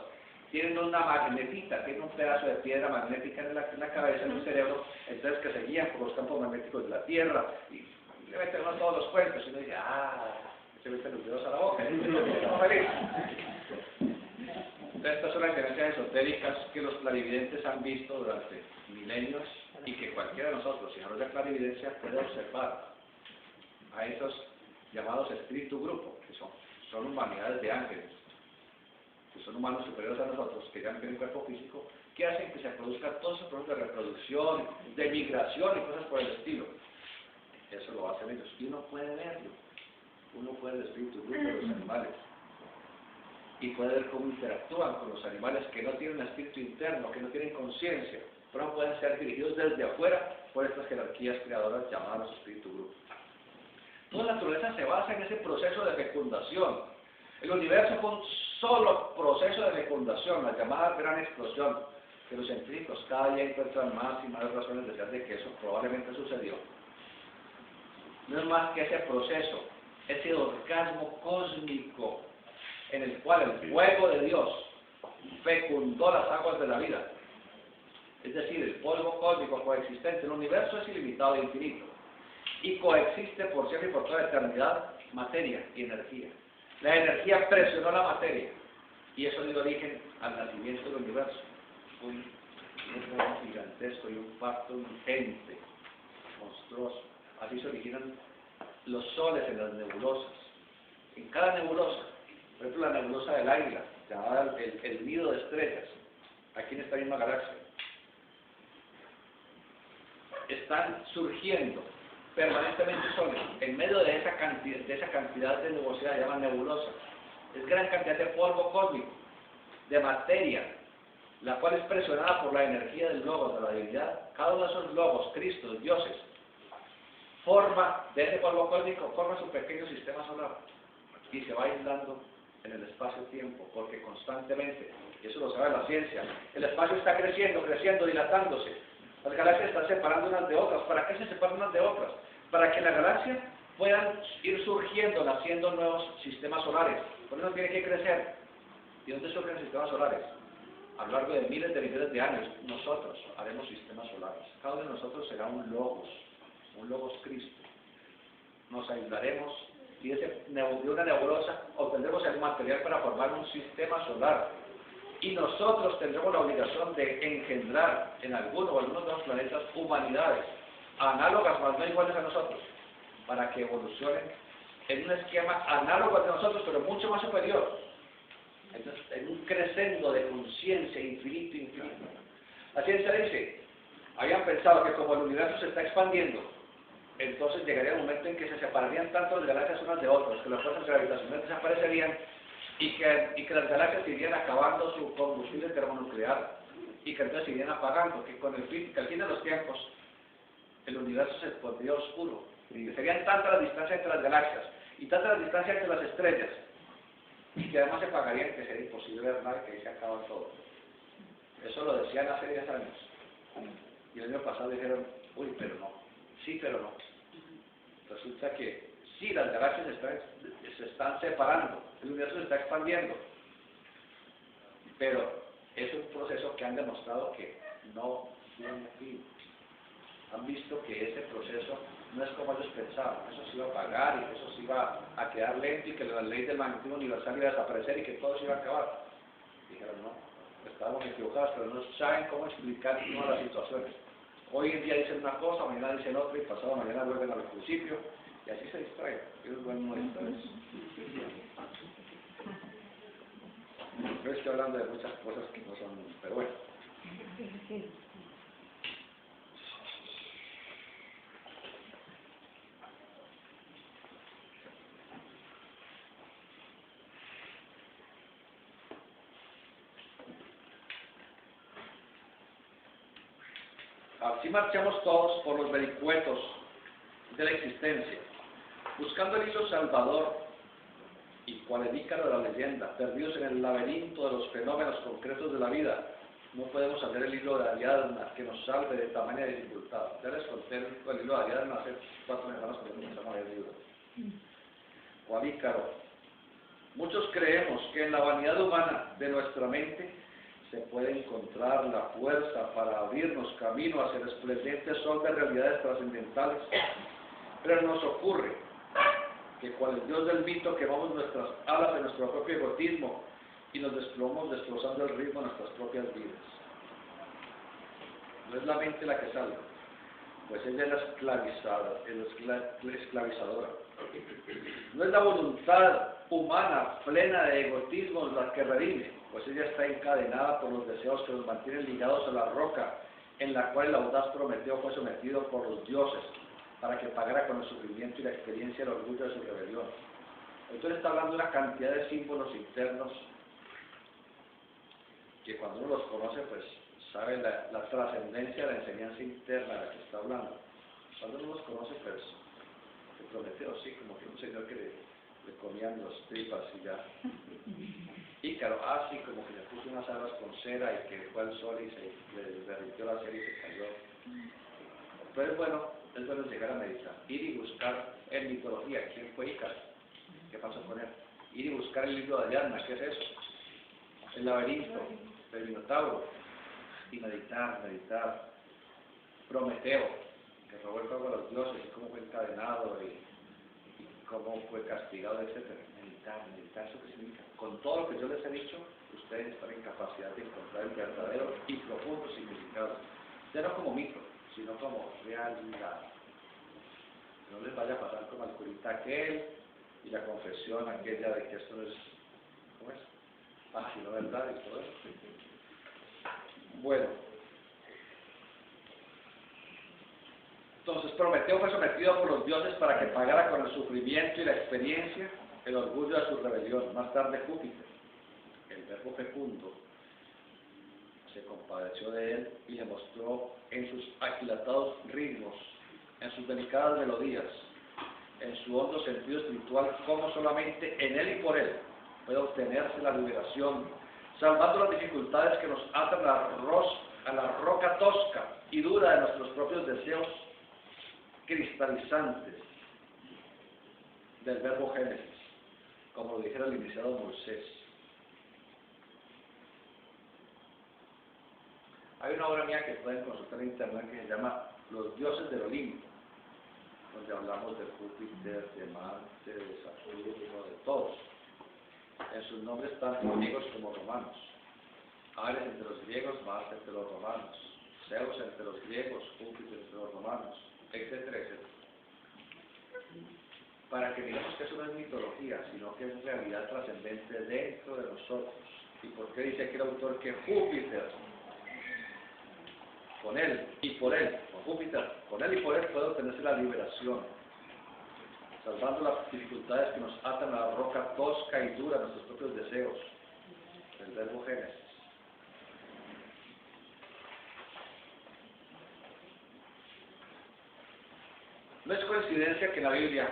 Speaker 2: tienen una magnetita, tienen un pedazo de piedra magnética en la cabeza, en el cerebro, entonces que se guían por los campos magnéticos de la Tierra, y le meten uno todos los cuentos, y uno dice, se meten los dedos a la boca, estamos felices. Estas son las creencias esotéricas que los clarividentes han visto durante milenios, y que cualquiera de nosotros, si desarrolla clarividencia, puede observar a esos llamados espíritu grupo, que son humanidades de ángeles, que son humanos superiores a nosotros, que ya no tienen cuerpo físico, que hacen que se produzcan todos esos procesos de reproducción, de migración y cosas por el estilo. eso lo hacen ellos. Y uno puede verlo. Uno puede ver el espíritu bruto de los animales. Y puede ver cómo interactúan con los animales que no tienen un espíritu interno, que no tienen conciencia, pero no pueden ser dirigidos desde afuera por estas jerarquías creadoras llamadas los espíritus brutos. Toda la naturaleza se basa en ese proceso de fecundación. El universo fue un solo proceso de fecundación, la llamada gran explosión, que los científicos cada día encuentran más y más razones de ser de que eso probablemente sucedió. No es más que ese proceso, ese orgasmo cósmico en el cual el fuego de Dios fecundó las aguas de la vida. Es decir, el polvo cósmico coexistente. El universo es ilimitado e infinito. Y coexiste por siempre y por toda eternidad materia y energía. La energía presionó la materia y eso dio origen al nacimiento del universo. Un fuego gigantesco y un pacto ingente, monstruoso. Así se originan los soles en las nebulosas. En cada nebulosa, por ejemplo la nebulosa del Águila, llamada el nido de estrellas, aquí en esta misma galaxia, están surgiendo permanentemente soles en medio de esa cantidad de nubosidad, se llama nebulosa. Es gran cantidad de polvo cósmico, de materia, la cual es presionada por la energía del logos, de la divinidad. Cada uno de esos logos, Cristos, dioses, forma de ese polvo cósmico, forma su pequeño sistema solar y se va aislando en el espacio-tiempo, porque constantemente, y eso lo sabe la ciencia, el espacio está creciendo, dilatándose. Las galaxias están separando unas de otras. ¿Para qué se separan unas de otras? Para que en la galaxia puedan ir surgiendo, naciendo nuevos sistemas solares. Por eso tiene que crecer. ¿Y dónde surgen los sistemas solares? A lo largo de miles de millones de años, nosotros haremos sistemas solares. Cada uno de nosotros será un logos Cristo. Nos aislaremos y de una nebulosa obtendremos el material para formar un sistema solar. Y nosotros tendremos la obligación de engendrar en alguno o algunos de los planetas humanidades análogas, más no iguales a nosotros, para que evolucionen en un esquema análogo a nosotros, pero mucho más superior. Entonces, en un crescendo de conciencia infinito. La ciencia dice, habían pensado que como el universo se está expandiendo, entonces llegaría un momento en que se separarían tanto las galaxias unas de otras, que las fuerzas gravitacionales desaparecerían, y que las galaxias se irían acabando su combustible termonuclear y que entonces se irían apagando, que al fin de los tiempos el universo se pondría oscuro y serían tantas las distancias entre las galaxias y tantas las distancias entre las estrellas y que además se apagarían, que sería imposible ver nada, que ahí se acaba todo. Eso lo decían hace 10 años y el año pasado dijeron, uy, pero no, sí, pero no. Resulta que sí, las galaxias se están separando, el universo se está expandiendo, pero es un proceso que han demostrado que no tiene fin. Han visto que ese proceso no es como ellos pensaban, eso se iba a apagar y que eso se iba a quedar lento y que la ley del magnetismo universal iba a desaparecer y que todo se iba a acabar. Dijeron, no, estábamos equivocados, pero no saben cómo explicar todas las situaciones. Hoy en día dicen una cosa, mañana dicen otra y pasado mañana vuelven al principio. Y así se distrae. Es bueno distraerse. Yo estoy hablando de muchas cosas que no son, pero bueno. Así marchamos todos por los vericuetos de la existencia, buscando el hilo salvador y cual el ícaro de la leyenda, perdidos en el laberinto de los fenómenos concretos de la vida. No podemos hacer el hilo de Ariadna que nos salve de tamaña dificultad. Ya les conté el hilo de Ariadna hace 4 semanas cuando comenzamos el libro. Cual ícaro. Muchos creemos que en la vanidad humana de nuestra mente se puede encontrar la fuerza para abrirnos camino hacia el esplendente sol de realidades trascendentales, pero nos ocurre que cual el Dios del mito quemamos nuestras alas de nuestro propio egotismo y nos desplomamos destrozando el ritmo de nuestras propias vidas. No es la mente la que salva, pues ella es la esclavizadora. No es la voluntad humana plena de egotismos la que redime, pues ella está encadenada por los deseos que nos mantienen ligados a la roca en la cual el audaz Prometeo fue sometido por los dioses para que pagara con el sufrimiento y la experiencia el orgullo de su rebelión. Entonces está hablando de una cantidad de símbolos internos que cuando uno los conoce, pues sabe la trascendencia de la enseñanza interna de la que está hablando. Cuando uno los conoce, pues, el Prometeo, sí, como que un señor que le comían los tripas y ya. Ícaro, así como que le puso unas alas con cera y que fue al sol y se le derritió la cera y se cayó. Pero es bueno llegar a meditar, ir y buscar en mitología quién fue Ícaro, qué pasó con él, ir y buscar el libro de Ariadna, qué es eso, el laberinto, el Minotauro, y meditar. Prometeo, que robó el fuego a los dioses, y cómo fue encadenado y cómo fue castigado, etc. Meditar, ¿eso qué significa? Con todo lo que yo les he dicho, ustedes están en capacidad de encontrar el verdadero y profundo significado, ya no como mito, sino como realidad. No les vaya a pasar como al curita aquel y la confesión aquella de que esto no es, ¿cómo es? Sino verdad y todo eso. Bueno, entonces Prometeo fue sometido por los dioses para que pagara con el sufrimiento y la experiencia el orgullo de su rebelión. Más tarde Júpiter, el verbo fecundo, se compadeció de él y le mostró en sus aquilatados ritmos, en sus delicadas melodías, en su hondo sentido espiritual, cómo solamente en él y por él puede obtenerse la liberación, salvando las dificultades que nos atan a la roca tosca y dura de nuestros propios deseos cristalizantes del verbo Génesis, como lo dijera el iniciado Moisés. Hay una obra mía que pueden consultar en internet que se llama Los dioses del Olimpo, donde hablamos de Júpiter, de Marte, de Saturno, de todos, en sus nombres tanto griegos como romanos. Ares entre los griegos, Marte entre los romanos, Zeus entre los griegos, Júpiter entre los romanos, etcétera, etcétera. Para que digamos que eso no es mitología, sino que es realidad trascendente dentro de nosotros. ¿Y por qué dice aquí el autor que Júpiter, con él y por él, con Júpiter, con él y por él puede obtenerse la liberación, salvando las dificultades que nos atan a la roca tosca y dura de nuestros propios deseos, el verbo Génesis. No es coincidencia que en la Biblia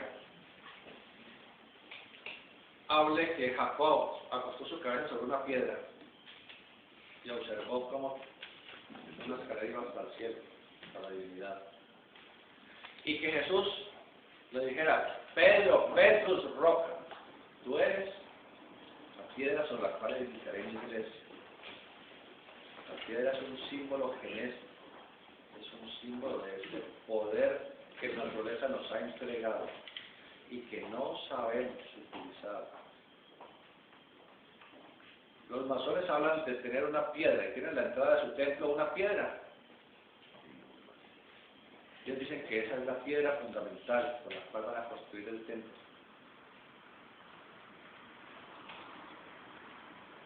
Speaker 2: hable que Jacob acostó su cabeza sobre una piedra y observó cómo una escalera iba hasta el cielo, hasta la divinidad. Y que Jesús le dijera: Pedro, Petrus, roca, tú eres la piedra sobre la cual edificaré mi iglesia. La piedra es un símbolo genésico, es un símbolo de ese poder que la naturaleza nos ha entregado y que no sabemos utilizar. Los masones hablan de tener una piedra y tienen en la entrada de su templo una piedra. Ellos dicen que esa es la piedra fundamental con la cual van a construir el templo.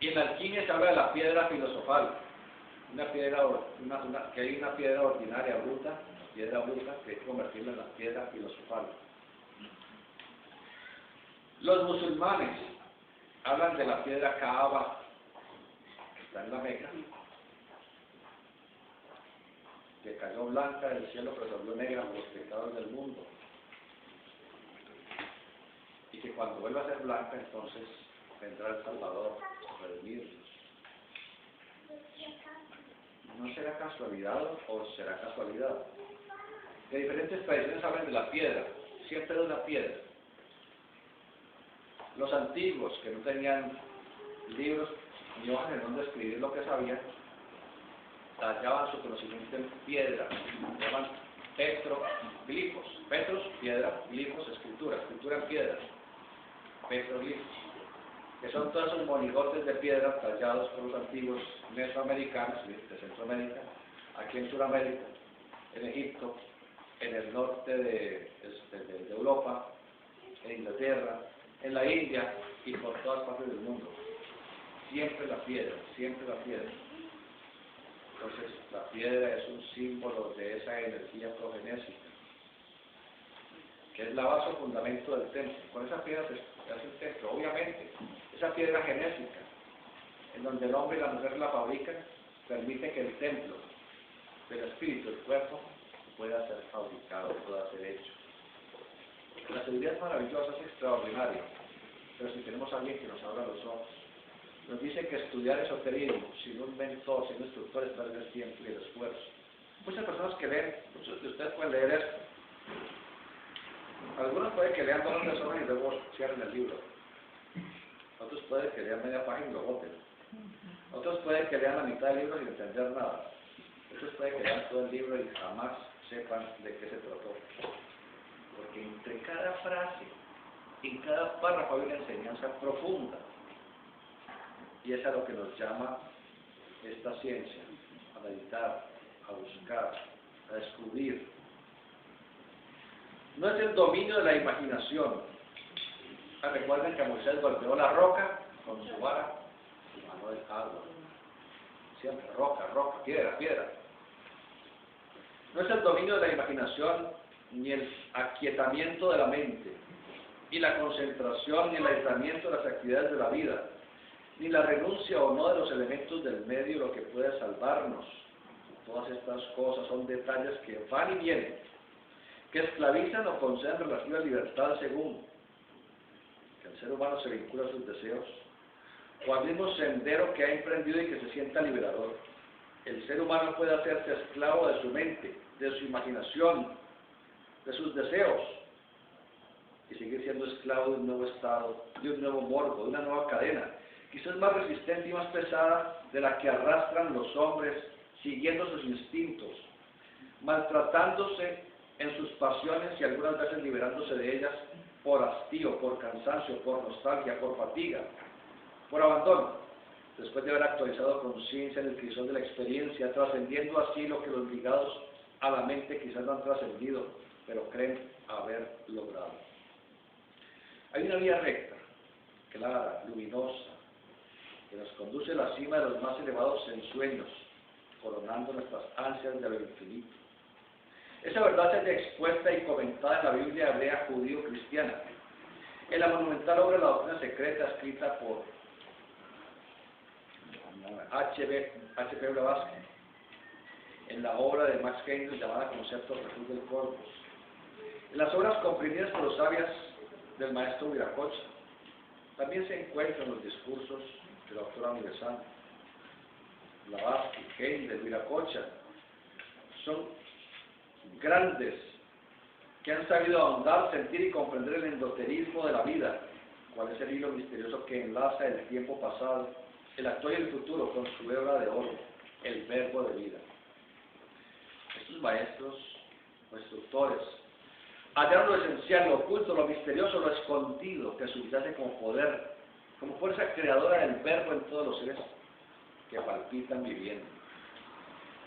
Speaker 2: Y en la alquimia se habla de la piedra filosofal, que hay una piedra ordinaria bruta, piedra bruta, que hay que convertirla en la piedra filosofal. Los musulmanes hablan de la piedra Kaaba, que está en la Meca, que cayó blanca del cielo pero se volvió negra por los pecados del mundo, y que cuando vuelva a ser blanca entonces vendrá el Salvador a redimirnos. ¿No será casualidad o será casualidad? Que diferentes tradiciones hablan de la piedra, siempre de una piedra. Los antiguos, que no tenían libros ni hojas en donde escribir lo que sabían, tallaban su conocimiento en piedra, se llaman petroglifos. Petros, piedra, glifos, escritura en piedra, petroglifos, que son todos esos monigotes de piedra tallados por los antiguos mesoamericanos de Centroamérica, aquí en Sudamérica, en Egipto, en el norte de Europa, en Inglaterra, en la India y por todas partes del mundo. Siempre la piedra, siempre la piedra. Entonces, la piedra es un símbolo de esa energía progenésica. que es la base o fundamento del templo. Con esa piedra se hace el templo. Obviamente, esa piedra genésica, en donde el hombre y la mujer la fabrican, permite que el templo del espíritu, el cuerpo, pueda ser fabricado, pueda ser hecho. La sabiduría es maravillosa, es extraordinaria, pero si tenemos a alguien que nos abra los ojos, nos dice que estudiar esoterismo sin un mentor, sin un instructor, es perder el tiempo y el esfuerzo. Muchas personas que leen, muchos de ustedes pueden leer esto. Algunos pueden que lean 2 o 3 horas y luego cierren el libro. Otros pueden que lean media página y lo boten. Otros pueden que lean la mitad del libro sin entender nada. Otros pueden que lean todo el libro y jamás sepan de qué se trató. Porque entre cada frase, en cada párrafo hay una enseñanza profunda. Y es a lo que nos llama esta ciencia, a meditar, a buscar, a descubrir. No es el dominio de la imaginación. Recuerden que Moisés golpeó la roca con su vara y manó el agua. Siempre roca, roca, piedra, piedra. No es el dominio de la imaginación, ni el aquietamiento de la mente, ni la concentración, ni el aislamiento de las actividades de la vida, ni la renuncia o no de los elementos del medio lo que puede salvarnos. Todas estas cosas son detalles que van y vienen, que esclavizan o conceden relativa libertad según que el ser humano se vincula a sus deseos, o al mismo sendero que ha emprendido y que se sienta liberador. El ser humano puede hacerse esclavo de su mente, de su imaginación, de sus deseos, y seguir siendo esclavo de un nuevo estado, de un nuevo morbo, de una nueva cadena, quizás más resistente y más pesada de la que arrastran los hombres siguiendo sus instintos, maltratándose en sus pasiones y algunas veces liberándose de ellas por hastío, por cansancio, por nostalgia, por fatiga, por abandono, después de haber actualizado conciencia en el crisol de la experiencia, trascendiendo así lo que los ligados a la mente quizás no han trascendido, pero creen haber logrado. Hay una vía recta, clara, luminosa, que nos conduce a la cima de los más elevados ensueños, coronando nuestras ansias de lo infinito. Esa verdad se expuesta y comentada en la Biblia hebrea judío-cristiana, en la monumental obra La Doctrina Secreta, escrita por H.P. Blavatsky, en la obra de Max Heindel llamada Concepto Jesús del Corpus, en las obras comprimidas por los sabios del maestro Viracocha. También se encuentran los discursos de la autora universal, Blavatsky, Heindel, Viracocha. Son grandes que han sabido ahondar, sentir y comprender el endoterismo de la vida, cuál es el hilo misterioso que enlaza el tiempo pasado, el actual y el futuro con su hebra de oro, el verbo de vida. Estos maestros o instructores hallaron lo esencial, lo oculto, lo misterioso, lo escondido, que subyace como poder, como fuerza creadora del verbo en todos los seres que palpitan viviendo.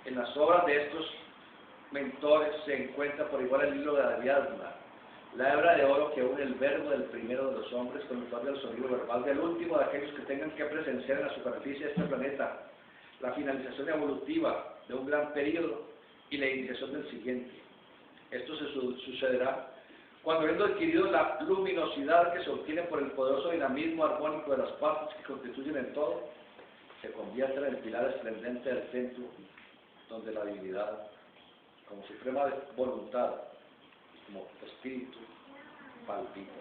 Speaker 2: En las obras de estos mentores se encuentra por igual el hilo de Ariadna, la hebra de oro que une el verbo del primero de los hombres con el del sonido verbal del último de aquellos que tengan que presenciar en la superficie de este planeta la finalización evolutiva de un gran periodo y la iniciación del siguiente. Esto se sucederá cuando, habiendo adquirido la luminosidad que se obtiene por el poderoso dinamismo armónico de las partes que constituyen el todo, se convierta en el pilar esplendente del centro, donde la divinidad, como suprema voluntad, como espíritu, palpita.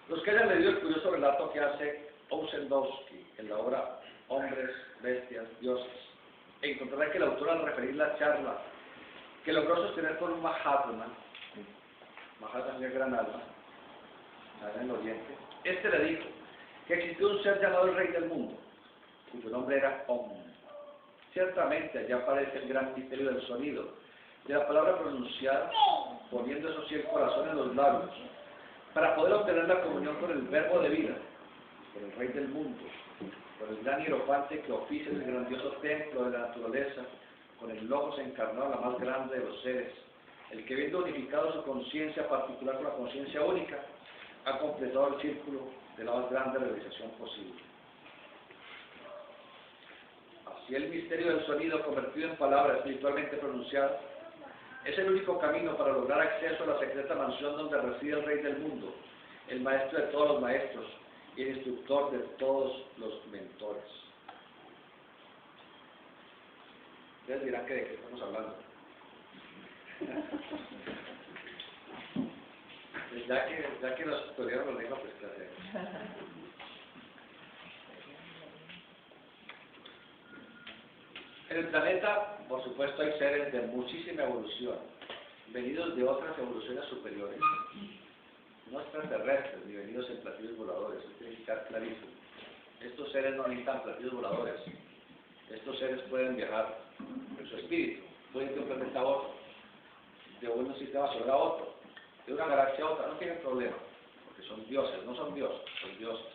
Speaker 2: Los que hayan leído el curioso relato que hace Ossendowski en la obra Hombres, Bestias, Dioses, encontrará que el autor, al referir la charla que logró sostener con un Mahatma es gran alma, allá en el Oriente, este le dijo que existió un ser llamado el Rey del Mundo, cuyo nombre era Om. Ciertamente allá aparece el gran misterio del sonido, de la palabra pronunciada, poniendo eso sí el corazón en los labios, para poder obtener la comunión con el verbo de vida, con el Rey del Mundo, con el gran hierofante que oficia en el grandioso templo de la naturaleza, con el Logos encarnado, la más grande de los seres, el que viendo unificado su conciencia particular con la conciencia única, ha completado el círculo de la más grande realización posible. Así el misterio del sonido convertido en palabra espiritualmente pronunciada Es el único camino para lograr acceso a la secreta mansión donde reside el Rey del mundo, el maestro de todos los maestros y el instructor de todos los mentores. Ustedes dirán que de qué estamos hablando. Pues ya que nos estudiaron los libros, pues ¿qué hacemos? En el planeta, por supuesto, hay seres de muchísima evolución, venidos de otras evoluciones superiores, no extraterrestres ni venidos en platillos voladores, eso tiene que quedar clarísimo. Estos seres no necesitan platillos voladores, estos seres pueden viajar en su espíritu, pueden ir de un planeta a otro, de un sistema solar a otro, de una galaxia a otra, no tienen problema, porque son dioses, no son dioses, son dioses.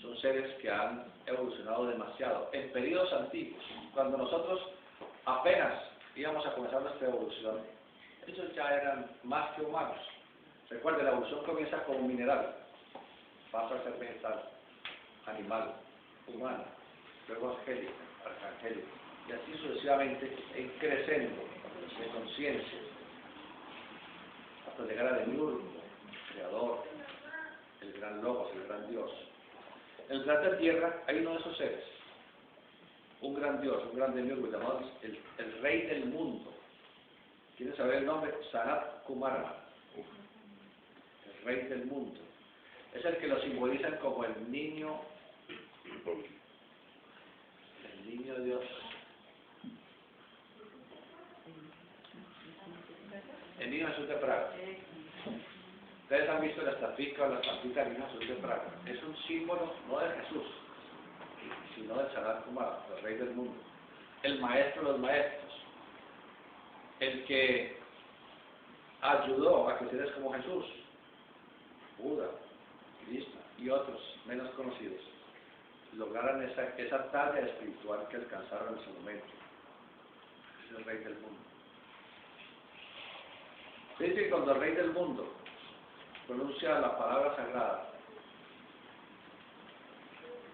Speaker 2: Son seres que han evolucionado demasiado en periodos antiguos. Cuando nosotros apenas íbamos a comenzar nuestra evolución, ellos ya eran más que humanos. Recuerden, la evolución comienza como mineral, pasa a ser vegetal, animal, humano, luego angélico, arcangélico, y así sucesivamente en creciendo de conciencia, hasta llegar a Demiurgo, el creador, el gran Logos, el gran Dios. En el planeta Tierra hay uno de esos seres, un gran Dios, un gran demiurgo llamado el Rey del mundo. ¿Quieren saber el nombre? Sanat Kumara, el Rey del mundo. Es el que lo simbolizan como el niño Dios. El niño Jesús de Praga. Ustedes han visto la estatua o la estampita del niño Jesús de Praga. Es un símbolo no de Jesús, sino del Sanat Kumara, el Rey del mundo, el maestro de los maestros, el que ayudó a que seres como Jesús, Buda, Krishna y otros menos conocidos lograran esa talla espiritual que alcanzaron en su momento. Es el Rey del mundo. Se dice que cuando el Rey del mundo pronuncia la palabra sagrada,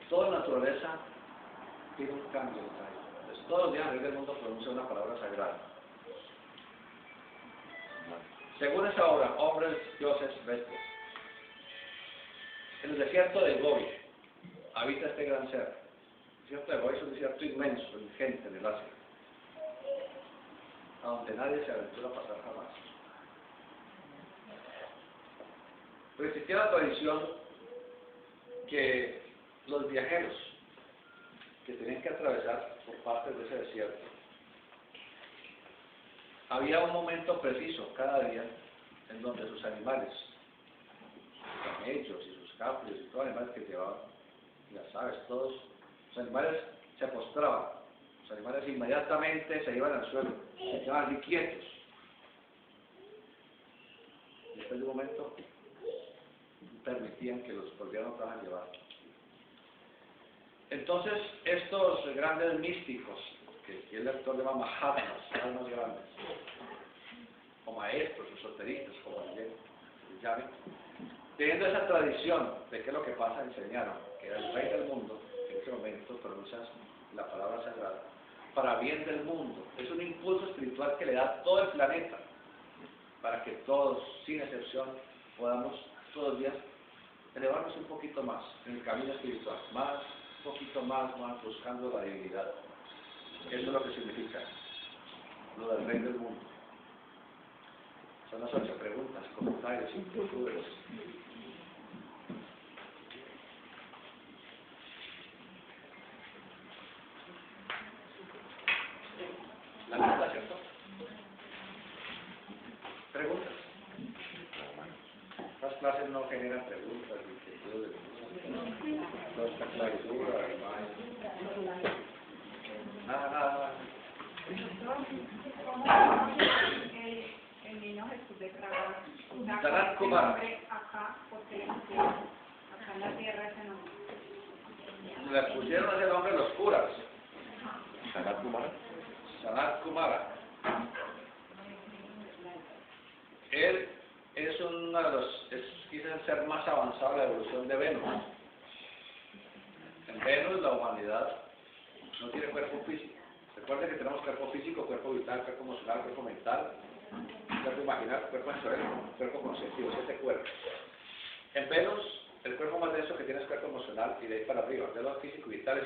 Speaker 2: toda la naturaleza tiene un cambio. Entonces, todos los días el Rey del mundo pronuncia una palabra sagrada. Según esa obra, hombres, dioses, bestias. En el desierto de Gobi habita este gran ser. El desierto de Gobi es un desierto inmenso, ingente en el Asia, a donde nadie se aventura a pasar jamás. Pero existía la tradición que los viajeros que tenían que atravesar por partes de ese desierto, había un momento preciso cada día en donde sus animales, sus camellos y sus caprios y todos los animales que llevaban, las aves, todos, los animales se postraban, los animales inmediatamente se iban al suelo, se quedaban allí quietos. Después de un momento permitían que los volvieran otra vez a llevar. Entonces, estos grandes místicos, que el lector llama Mahatmas, almas grandes, o maestros, esoteristas, como les llamen, teniendo esa tradición de qué es lo que pasa, enseñaron que el Rey del mundo, en ese momento pronuncia la palabra sagrada, para bien del mundo. Es un impulso espiritual que le da todo el planeta, para que todos, sin excepción, podamos todos los días elevarnos un poquito más en el camino espiritual, un poquito más buscando la divinidad. Eso es lo que significa lo del Rey del mundo. Son las 8 preguntas, comentarios, inquietudes. ¿La pregunta, cierto? ¿Preguntas? Las clases no generan preguntas, inquietudes, no está claridura, nada.
Speaker 3: El niño Jesús de Praga,
Speaker 2: Sanat Kumara.
Speaker 3: acá, porque acá en la tierra ese nombre.
Speaker 2: Le pusieron ese nombre los curas.
Speaker 1: Sanat Kumara.
Speaker 2: Sanat Kumara. Él es uno de los, quizás el ser más avanzado de la evolución de Venus. En Venus la humanidad no tiene cuerpo físico, Recuerden que tenemos cuerpo físico, cuerpo vital, cuerpo emocional, cuerpo mental, cuerpo imaginal, cuerpo sensorial, cuerpo conceptivo, 7 cuerpos. En Venus, el cuerpo más denso que tiene es cuerpo emocional y de ahí para arriba, de lo físico y vital